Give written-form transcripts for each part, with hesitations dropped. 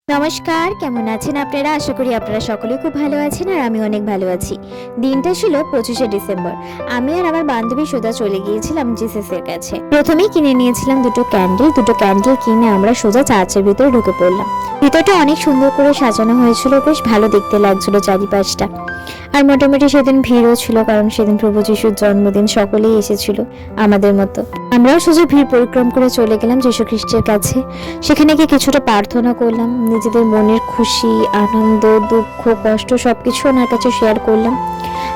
নমস্কার, কেমন আছেন আপনারা? আশা করি আপনারা সকলেই খুব ভালো আছেন আর আমি অনেক ভালো আছি। দিনটা ছিল 25শে ডিসেম্বর। আমি আর আমার বান্ধবী সোজা চলে গিয়েছিলাম জিসাস এর কাছে। প্রথমেই কিনে নিয়েছিলাম দুটো ক্যান্ডেল কিনে আমরা সোজা চার্চের ভিতরে ঢুকে পড়লাম। ভিতরটা অনেক সুন্দর করে সাজানো হয়েছিল, বেশ ভালো দেখতে লাগছিল চারিপাশটা। আর মোটামুটি সেদিন ভিড়ও ছিল, কারণ সেদিন প্রভু যিশুর জন্মদিন, সকলেই এসেছিল আমাদের মতো। আমরাও সোজা ভিড় পরিক্রম করে চলে গেলাম যীশু খ্রিস্টের কাছে। সেখানে গিয়ে কিছুটা প্রার্থনা করলাম, নিজেদের মনের খুশি, আনন্দ, দুঃখ, কষ্ট সবকিছু ওনার কাছে শেয়ার করলাম।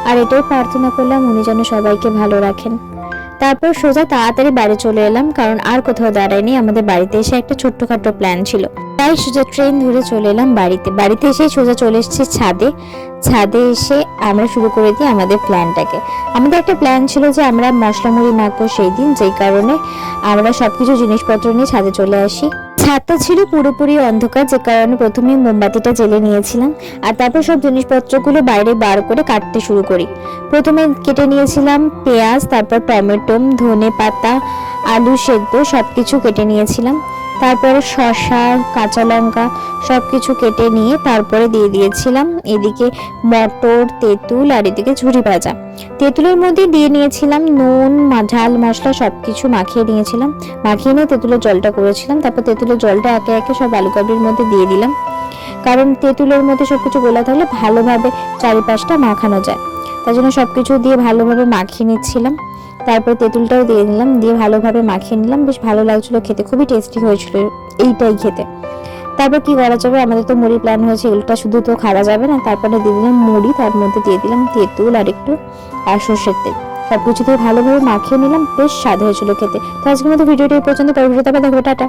আর এটাও প্রার্থনা করলাম উনি যেন সবাইকে ভালো রাখেন। তারপর সোজা তাড়াতাড়ি বাড়ি চলে এলাম, কারণ আর কোথাও দাঁড়ায়নি। আমাদের বাড়িতে এসে একটা ছোট্টখাটো প্ল্যান ছিল, তাই সোজা ট্রেন ধরে চলে এলাম বাড়িতে এসে সোজা চলে এসেছি ছাদে এসে আমরা শুরু করে দিই আমাদের প্ল্যানটাকে। আমাদের একটা প্ল্যান ছিল যে আমরা মশলা মুড়ি মাখবো সেই দিন, যেই কারণে আমরা সবকিছু জিনিসপত্র নিয়ে ছাদে চলে আসি। ছাদটা ছিল পুরোপুরি অন্ধকার, যে কারণে প্রথমে মোমবাতিটা জ্বেলে নিয়েছিলাম আর তারপর সব জিনিসপত্রগুলো বাইরে বার করে কাটতে শুরু করি। প্রথমে কেটে নিয়েছিলাম পেঁয়াজ, তারপর টমেটো, ধনে পাতা, আলু সেদ্ধ সবকিছু কেটে নিয়েছিলাম। তারপরে শসা, কাঁচা লঙ্কা সবকিছু কেটে নিয়ে তারপরে দিয়ে দিয়েছিলাম এদিকে মটর, তেঁতুল আর এদিকে ঝুরি ভাজা। তেঁতুলের মধ্যে দিয়ে নিয়েছিলাম নুন, ঝাল মশলা সবকিছু মাখিয়ে নিয়েছিলাম। মাখিয়ে নিয়ে তেঁতুলের জলটা করেছিলাম। তারপর তেঁতুলের জলটা একে একে সব আলু কাবলির মধ্যে দিয়ে দিলাম, কারণ তেঁতুলের মধ্যে সবকিছু গোলা থাকলে ভালোভাবে চারিপাশটা মাখানো যায়। তার জন্য সবকিছু দিয়ে ভালোভাবে মাখিয়ে নিচ্ছিলাম। তারপর তেঁতুলটাও দিয়ে নিলাম, দিয়ে ভালোভাবে মাখিয়ে নিলাম। বেশ ভালো লাগছিল খেতে, খুবই টেস্টি হয়েছিল এইটাই খেতে। তারপর কি করা যাবে, আমাদের তো মুড়ি প্ল্যান হয়েছে, এগুলোটা শুধু তো খাওয়া যাবে না। তারপরে দিয়ে দিলাম মুড়ি, তার মধ্যে দিয়ে দিলাম তেঁতুল আর একটু সর্ষের তেল, সবকিছু দিয়ে ভালোভাবে মাখিয়ে নিলাম। বেশ স্বাদ হয়েছিল খেতে। তো আজকের মতো ভিডিওটি এই পর্যন্ত, পরের ভিডিওতে আবার দেখবো। টাটা।